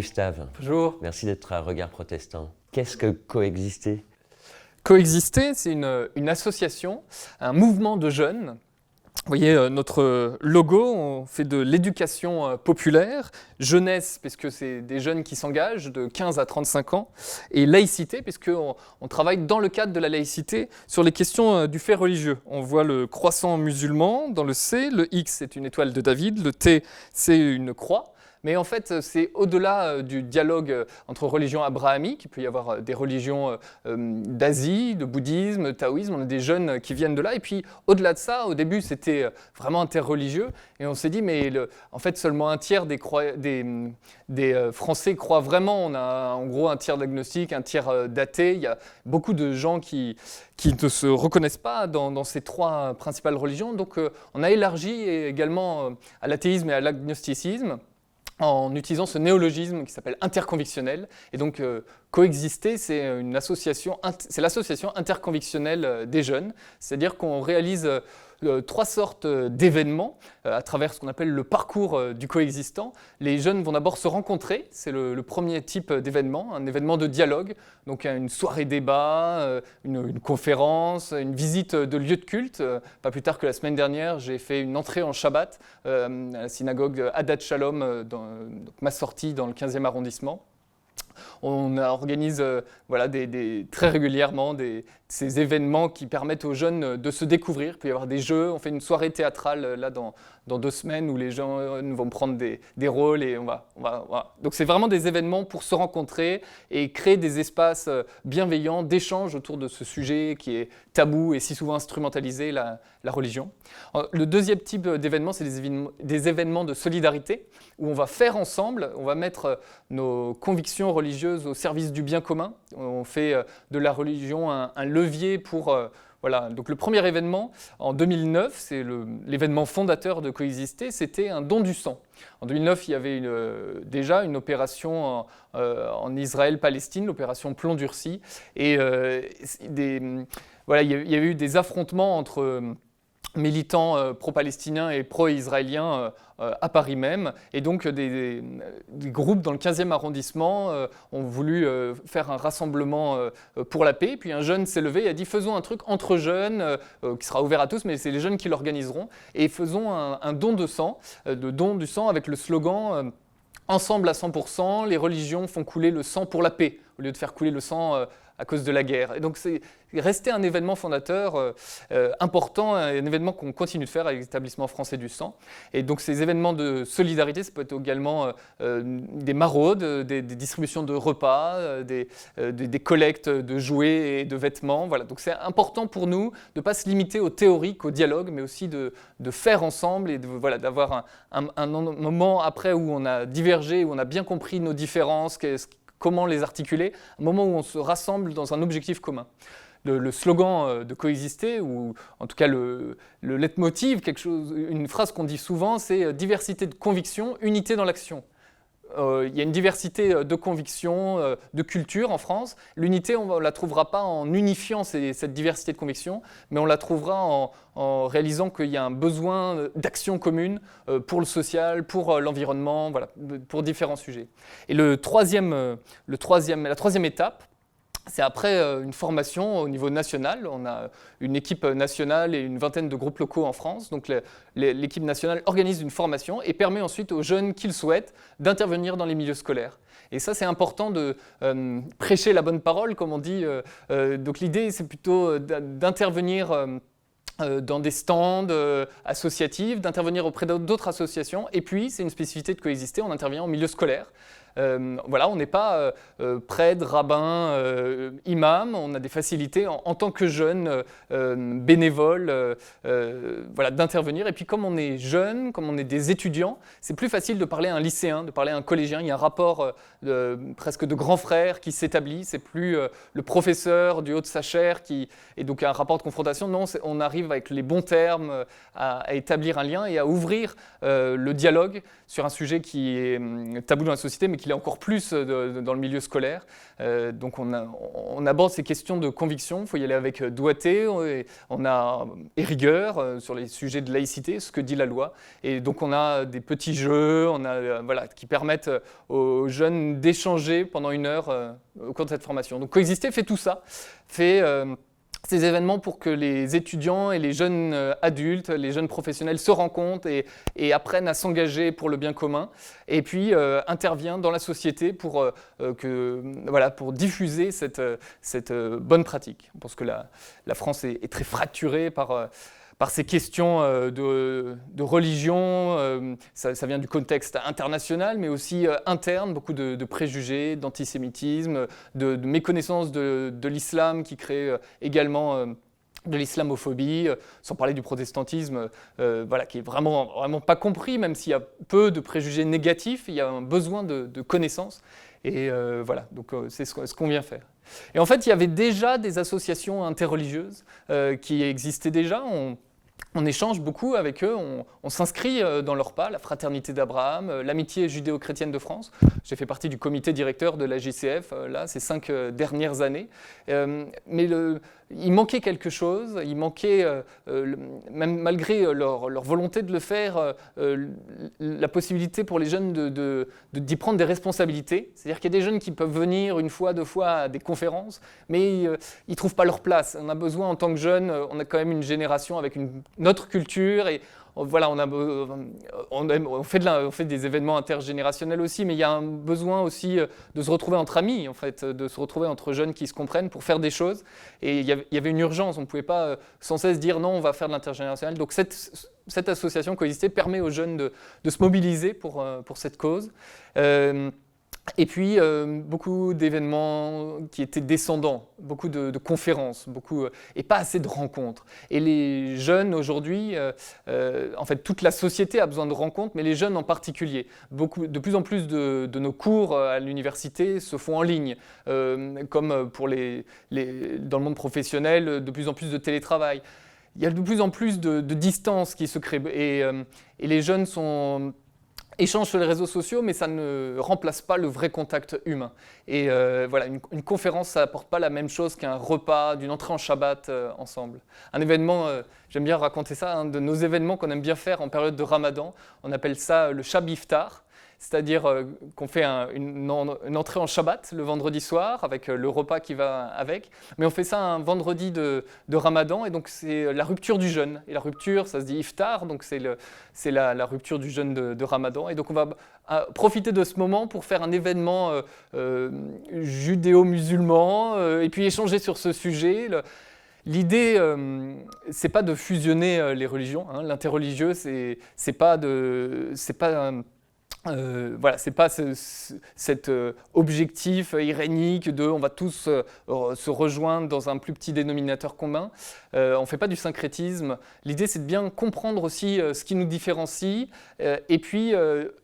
Gustave. Bonjour. Merci d'être à Regard Protestant. Qu'est-ce que coexister ? Coexister, c'est une association, un mouvement de jeunes. Vous voyez notre logo, on fait de l'éducation populaire, jeunesse, puisque c'est des jeunes qui s'engagent de 15 à 35 ans, et laïcité, puisqu'on travaille dans le cadre de la laïcité sur les questions du fait religieux. On voit le croissant musulman dans le C, le X c'est une étoile de David, le T c'est une croix. Mais en fait, c'est au-delà du dialogue entre religions abrahamiques. Il peut y avoir des religions d'Asie, de bouddhisme, taoïsme. On a des jeunes qui viennent de là. Et puis, au-delà de ça, au début, c'était vraiment interreligieux. Et on s'est dit, mais en fait, seulement un tiers des Français croient vraiment. On a en gros un tiers d'agnostiques, un tiers d'athées. Il y a beaucoup de gens qui ne se reconnaissent pas dans ces trois principales religions. Donc, on a élargi également à l'athéisme et à l'agnosticisme, en utilisant ce néologisme qui s'appelle interconvictionnel. Et donc, coexister, c'est l'association interconvictionnelle des jeunes, c'est-à-dire qu'on réalise trois sortes d'événements à travers ce qu'on appelle le parcours du coexistant. Les jeunes vont d'abord se rencontrer, c'est le premier type d'événement, un événement de dialogue, donc une soirée débat, une conférence, une visite de lieu de culte. Pas plus tard que la semaine dernière, j'ai fait une entrée en Shabbat à la synagogue Hadat Shalom, donc ma sortie dans le 15e arrondissement. On organise très régulièrement ces événements qui permettent aux jeunes de se découvrir. Il peut y avoir des jeux, on fait une soirée théâtrale là dans 2 semaines où les gens vont prendre des rôles et voilà. Donc c'est vraiment des événements pour se rencontrer et créer des espaces bienveillants d'échange autour de ce sujet qui est tabou et si souvent instrumentalisé, la religion. Le deuxième type d'événement, c'est des événements de solidarité où on va faire ensemble, on va mettre nos convictions religieuses au service du bien commun. On fait de la religion un levier pour... Voilà. Donc le premier événement, en 2009, c'est l'événement fondateur de Coexister, c'était un don du sang. En 2009, il y avait déjà une opération en Israël-Palestine, l'opération Plomb Durci. Et il y a eu des affrontements entre militants pro-palestiniens et pro-israéliens à Paris même. Et donc des groupes dans le 15e arrondissement ont voulu faire un rassemblement pour la paix. Puis un jeune s'est levé et a dit « faisons un truc entre jeunes qui sera ouvert à tous, mais c'est les jeunes qui l'organiseront. Et faisons un don de sang, avec le slogan Ensemble à 100%, les religions font couler le sang pour la paix, au lieu de faire couler le sang à cause de la guerre. » Et donc c'est resté un événement fondateur important, un événement qu'on continue de faire avec l'Établissement français du sang. Et donc ces événements de solidarité, ça peut être également des maraudes, des distributions de repas, des collectes de jouets et de vêtements. Voilà. Donc c'est important pour nous de ne pas se limiter au théorique, au dialogue, mais aussi de faire ensemble et d'avoir un moment après où on a divergé, où on a bien compris nos différences, comment les articuler, un moment où on se rassemble dans un objectif commun. Le slogan de Coexister, ou en tout cas le leitmotiv, une phrase qu'on dit souvent, c'est « diversité de conviction, unité dans l'action ». Il y a une diversité de convictions, de cultures en France. L'unité, on ne la trouvera pas en unifiant cette diversité de convictions, mais on la trouvera en réalisant qu'il y a un besoin d'action commune pour le social, pour l'environnement, voilà, pour différents sujets. Et la troisième étape, c'est après une formation au niveau national. On a une équipe nationale et une vingtaine de groupes locaux en France. Donc l'équipe nationale organise une formation et permet ensuite aux jeunes qui le souhaitent d'intervenir dans les milieux scolaires. Et ça, c'est important de prêcher la bonne parole, comme on dit. Donc l'idée, c'est plutôt d'intervenir dans des stands associatifs, d'intervenir auprès d'autres associations. Et puis, c'est une spécificité de Coexister, on intervient en milieu scolaire. On n'est pas prêtre, rabbin, imam, on a des facilités en tant que jeunes bénévoles d'intervenir. Et puis comme on est jeunes, comme on est des étudiants, c'est plus facile de parler à un lycéen, de parler à un collégien. Il y a un rapport presque de grand frère qui s'établit. C'est plus le professeur du haut de sa chaire et donc un rapport de confrontation. Non, on arrive avec les bons termes à établir un lien et à ouvrir le dialogue sur un sujet qui est tabou dans la société, mais qu'il est encore plus dans le milieu scolaire. Donc on aborde ces questions de conviction, il faut y aller avec doigté, on a et rigueur sur les sujets de laïcité, ce que dit la loi. Et donc on a des petits jeux qui permettent aux jeunes d'échanger pendant 1 heure au cours de cette formation. Donc Coexister fait tout ça, fait ces événements pour que les étudiants et les jeunes adultes, les jeunes professionnels se rencontrent et apprennent à s'engager pour le bien commun, et puis intervient dans la société pour diffuser cette bonne pratique. On pense que la France est très fracturée par ces questions de religion. Ça vient du contexte international, mais aussi interne, beaucoup de préjugés, d'antisémitisme, de méconnaissance de l'islam qui crée également de l'islamophobie, sans parler du protestantisme, qui est vraiment pas compris, même s'il y a peu de préjugés négatifs, il y a un besoin de connaissances. Et donc c'est ce qu'on vient faire. Et en fait, il y avait déjà des associations interreligieuses qui existaient déjà. On échange beaucoup avec eux, on s'inscrit dans leurs pas, la Fraternité d'Abraham, l'Amitié judéo-chrétienne de France. J'ai fait partie du comité directeur de la JCF ces 5 dernières années. Mais il manquait quelque chose, il manquait, même malgré leur volonté de le faire, la possibilité pour les jeunes d'y prendre des responsabilités. C'est-à-dire qu'il y a des jeunes qui peuvent venir 1 fois, 2 fois à des conférences, mais ils ne trouvent pas leur place. On a besoin, en tant que jeunes, on a quand même une génération avec notre culture et on fait des événements intergénérationnels aussi, mais il y a un besoin aussi de se retrouver entre amis, en fait, de se retrouver entre jeunes qui se comprennent pour faire des choses. Et il y avait une urgence, on ne pouvait pas sans cesse dire non, on va faire de l'intergénérationnel. Donc cette association Coexister permet aux jeunes de se mobiliser pour cette cause. Et puis, beaucoup d'événements qui étaient descendants, beaucoup de conférences, et pas assez de rencontres. Et les jeunes aujourd'hui, en fait, toute la société a besoin de rencontres, mais les jeunes en particulier. De plus en plus de nos cours à l'université se font en ligne, comme pour dans le monde professionnel, de plus en plus de télétravail. Il y a de plus en plus de distance qui se crée, et les jeunes échange sur les réseaux sociaux, mais ça ne remplace pas le vrai contact humain. Et une conférence, ça n'apporte pas la même chose qu'un repas, d'une entrée en Shabbat ensemble. Un événement, j'aime bien raconter ça, un de nos événements qu'on aime bien faire en période de Ramadan, on appelle ça le Shabbat-Iftar. C'est-à-dire qu'on fait une entrée en Shabbat le vendredi soir avec le repas qui va avec. Mais on fait ça un vendredi de Ramadan et donc c'est la rupture du jeûne. Et la rupture, ça se dit iftar, donc c'est la rupture du jeûne de Ramadan. Et donc on va profiter de ce moment pour faire un événement judéo-musulman et puis échanger sur ce sujet. L'idée, c'est pas de fusionner les religions. Hein. L'interreligieux, c'est pas cet objectif irénique de on va tous se rejoindre dans un plus petit dénominateur commun. On ne fait pas du syncrétisme. L'idée, c'est de bien comprendre aussi ce qui nous différencie et puis,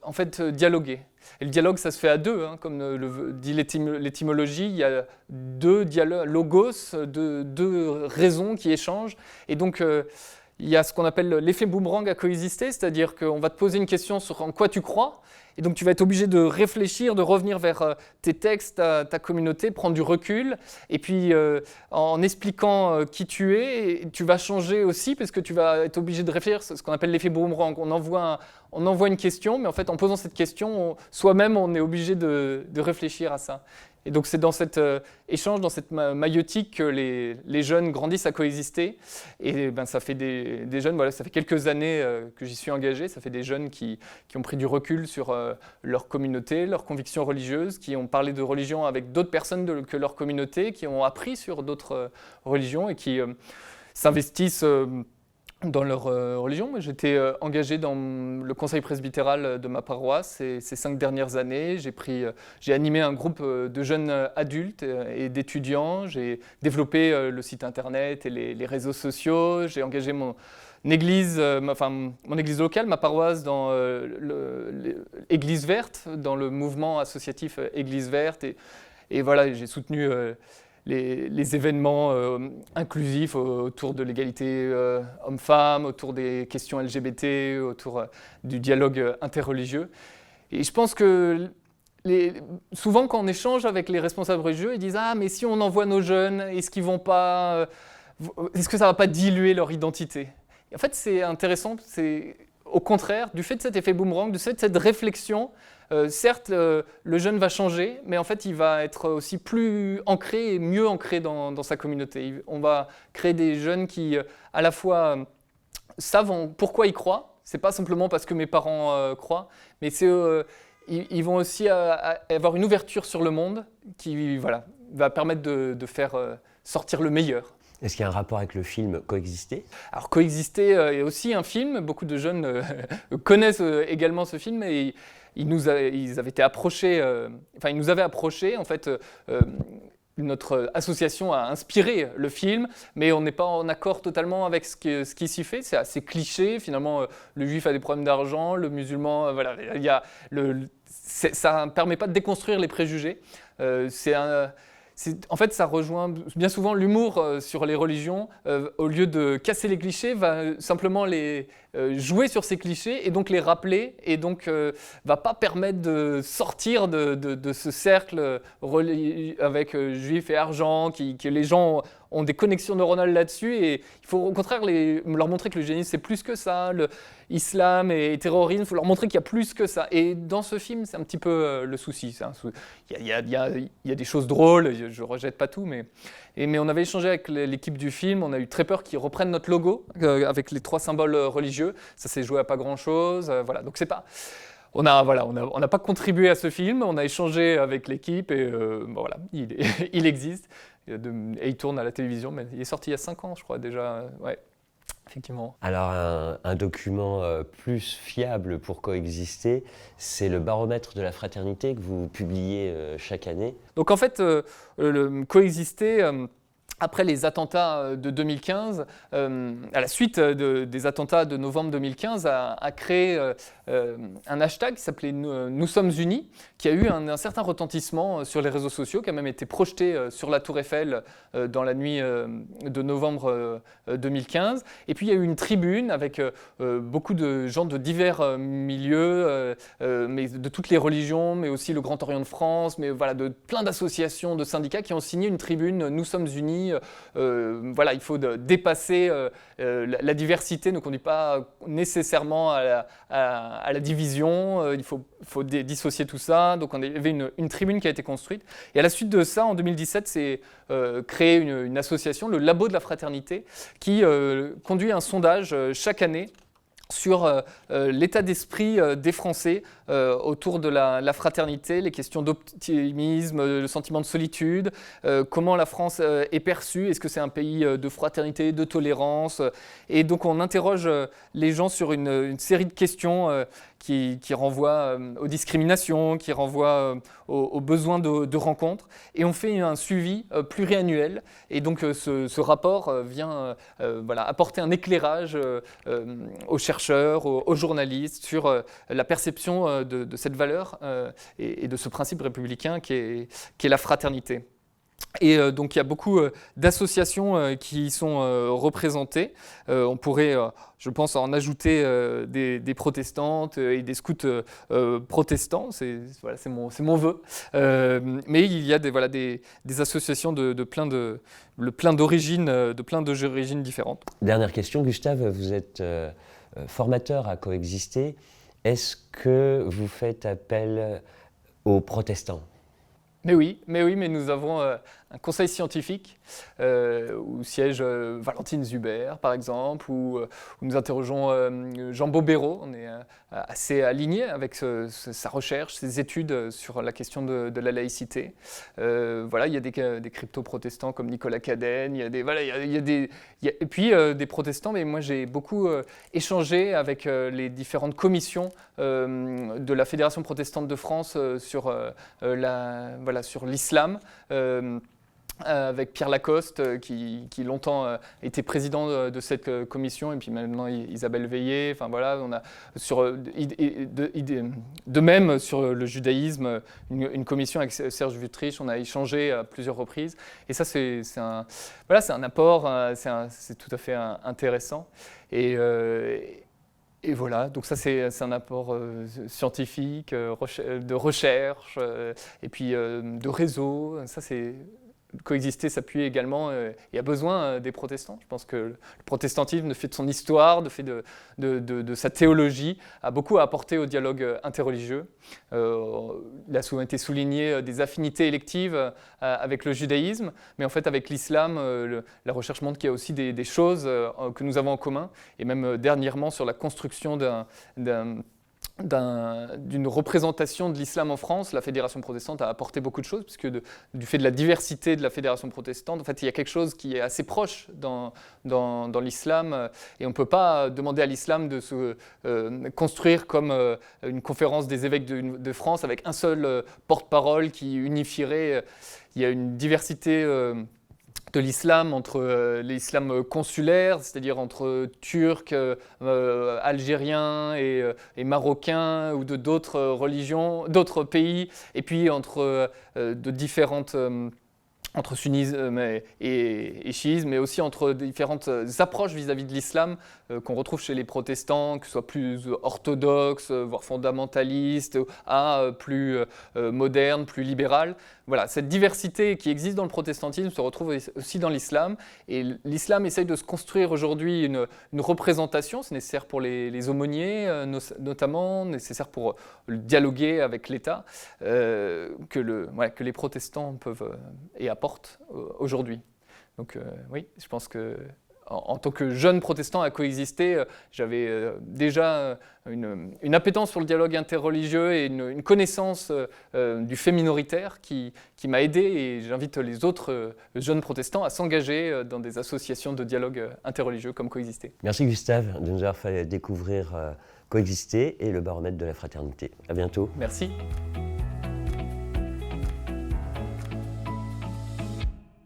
en fait, dialoguer. Et le dialogue, ça se fait à 2, hein, comme dit l'étymologie. Il y a 2 logos, 2 raisons qui échangent. Et donc, il y a ce qu'on appelle l'effet boomerang à coexister, c'est-à-dire qu'on va te poser une question sur en quoi tu crois, et donc tu vas être obligé de réfléchir, de revenir vers tes textes, ta communauté, prendre du recul, et puis en expliquant qui tu es, tu vas changer aussi, parce que tu vas être obligé de réfléchir, ce qu'on appelle l'effet boomerang. On envoie une question, mais en fait en posant cette question, soi-même on est obligé de réfléchir à ça. Et donc c'est dans cet échange, dans cette maïeutique que les jeunes grandissent à coexister. Et ça fait des jeunes, ça fait quelques années que j'y suis engagé, ça fait des jeunes qui ont pris du recul sur leur communauté, leurs convictions religieuses, qui ont parlé de religion avec d'autres personnes que leur communauté, qui ont appris sur d'autres religions et qui s'investissent dans leur religion. J'étais engagé dans le conseil presbytéral de ma paroisse ces 5 dernières années. J'ai animé un groupe de jeunes adultes et d'étudiants. J'ai développé le site internet et les réseaux sociaux. J'ai engagé mon église locale, ma paroisse, dans l'Église verte, dans le mouvement associatif Église verte. Et voilà, j'ai soutenu les événements inclusifs autour de l'égalité homme-femme, autour des questions LGBT, autour du dialogue interreligieux. Et je pense que souvent, quand on échange avec les responsables religieux, ils disent « Ah, mais si on envoie nos jeunes, est-ce que ça ne va pas diluer leur identité ?» En fait, c'est intéressant, c'est au contraire, du fait de cet effet boomerang, du fait de cette réflexion, certes, le jeune va changer, mais en fait, il va être aussi plus ancré et mieux ancré dans sa communauté. On va créer des jeunes qui, à la fois, savent pourquoi ils croient. Ce n'est pas simplement parce que mes parents croient, mais ils vont aussi avoir une ouverture sur le monde qui va permettre de faire sortir le meilleur. Est-ce qu'il y a un rapport avec le film Coexister? Alors Coexister est aussi un film, beaucoup de jeunes connaissent également ce film et ils avaient été approchés, ils nous avaient approchés en fait. Notre association a inspiré le film, mais on n'est pas en accord totalement avec ce qui s'y fait. C'est assez cliché, finalement, le juif a des problèmes d'argent, le musulman, ça ne permet pas de déconstruire les préjugés. En fait, ça rejoint bien souvent l'humour sur les religions. Au lieu de casser les clichés, va simplement les jouer sur ces clichés et donc les rappeler et donc va pas permettre de sortir de ce cercle avec juifs et argent, que les gens ont des connexions neuronales là-dessus et il faut au contraire leur montrer que le judaïsme c'est plus que ça, l'islam et terrorisme, il faut leur montrer qu'il y a plus que ça. Et dans ce film, c'est un petit peu le souci. Il y a des choses drôles, je ne rejette pas tout, mais on avait échangé avec l'équipe du film, on a eu très peur qu'ils reprennent notre logo avec les 3 symboles religieux. Ça s'est joué à pas grand-chose. Voilà. Donc c'est pas... On n'a pas contribué à ce film, on a échangé avec l'équipe et voilà, il existe. Et il tourne à la télévision, mais il est sorti il y a 5 ans, je crois, déjà. Ouais, effectivement. Alors, un document plus fiable pour coexister, c'est le baromètre de la fraternité que vous publiez chaque année. Donc, en fait, le coexister... Après les attentats de 2015, à la suite des attentats de novembre 2015, a créé un hashtag qui s'appelait Nous sommes unis, qui a eu un certain retentissement sur les réseaux sociaux, qui a même été projeté sur la Tour Eiffel dans la nuit de novembre 2015. Et puis il y a eu une tribune avec beaucoup de gens de divers milieux, mais de toutes les religions, mais aussi le Grand Orient de France, mais voilà, de plein d'associations, de syndicats qui ont signé une tribune Nous sommes unis. Il faut dépasser la diversité, ne conduit pas nécessairement à la division, il faut dissocier tout ça. Donc il y avait une tribune qui a été construite. Et à la suite de ça, en 2017, c'est créé une association, le Labo de la Fraternité, qui conduit un sondage chaque année sur l'état d'esprit des Français autour de la fraternité, les questions d'optimisme, le sentiment de solitude, comment la France est perçue, est-ce que c'est un pays de fraternité, de tolérance. Et donc on interroge les gens sur une série de questions qui renvoient aux discriminations, qui renvoient aux besoins de rencontres. Et on fait un suivi pluriannuel. Et donc ce rapport vient apporter un éclairage aux chercheurs, aux journalistes sur la perception de cette valeur et de ce principe républicain qui est la fraternité. Et donc il y a beaucoup d'associations qui y sont représentées. On pourrait, je pense, en ajouter des protestantes et des scouts protestants. C'est mon vœu. Mais il y a des associations de plein d'origines différentes. Dernière question, Gustave, vous êtes formateur à Coexister. Est-ce que vous faites appel aux protestants ? Mais nous avons un conseil scientifique où siège Valentine Zuber, par exemple, où nous interrogeons Jean Bobéro. On est assez aligné avec sa recherche, ses études sur la question de la laïcité. Il y a des crypto-protestants comme Nicolas Cadenne, et puis des protestants, mais moi j'ai beaucoup échangé avec les différentes commissions de la Fédération protestante de France sur l'islam. Avec Pierre Lacoste, qui longtemps était président de cette commission, et puis maintenant Isabelle Veillé. On a de même sur le judaïsme une commission avec Serge Wüthrich. On a échangé à plusieurs reprises, et ça c'est un apport, c'est tout à fait intéressant. Et Et voilà, donc ça c'est un apport scientifique, de recherche, et puis de réseau. Ça c'est coexister, s'appuyer également et a besoin des protestants. Je pense que le protestantisme, de fait de son histoire, de fait de sa théologie, a beaucoup à apporter au dialogue interreligieux. Il a souvent été souligné des affinités électives avec le judaïsme, mais en fait avec l'islam, la recherche montre qu'il y a aussi des choses que nous avons en commun, et même dernièrement sur la construction d'une représentation de l'islam en France, la Fédération protestante a apporté beaucoup de choses, puisque du fait de la diversité de la Fédération protestante, en fait, il y a quelque chose qui est assez proche dans l'islam, et on ne peut pas demander à l'islam de se construire comme une conférence des évêques de France avec un seul porte-parole qui unifierait. Il y a une diversité de l'islam entre l'islam consulaire, c'est-à-dire entre Turcs, Algériens et Marocains ou d'autres religions, d'autres pays, et puis entre sunnisme et chiisme, mais aussi entre différentes approches vis-à-vis de l'islam qu'on retrouve chez les protestants, que ce soit plus orthodoxes, voire fondamentalistes, plus modernes, plus libérales. Voilà, cette diversité qui existe dans le protestantisme se retrouve aussi dans l'islam, et l'islam essaye de se construire aujourd'hui une représentation, c'est nécessaire pour les aumôniers notamment, nécessaire pour dialoguer avec l'État, que les protestants peuvent et apportent aujourd'hui. Donc oui, je pense que en tant que jeune protestant à coexister, j'avais déjà une appétence pour le dialogue interreligieux et une connaissance du fait minoritaire qui m'a aidé, et j'invite les autres jeunes protestants à s'engager dans des associations de dialogue interreligieux comme Coexister. Merci Gustave de nous avoir fait découvrir Coexister et le baromètre de la fraternité. À bientôt. Merci.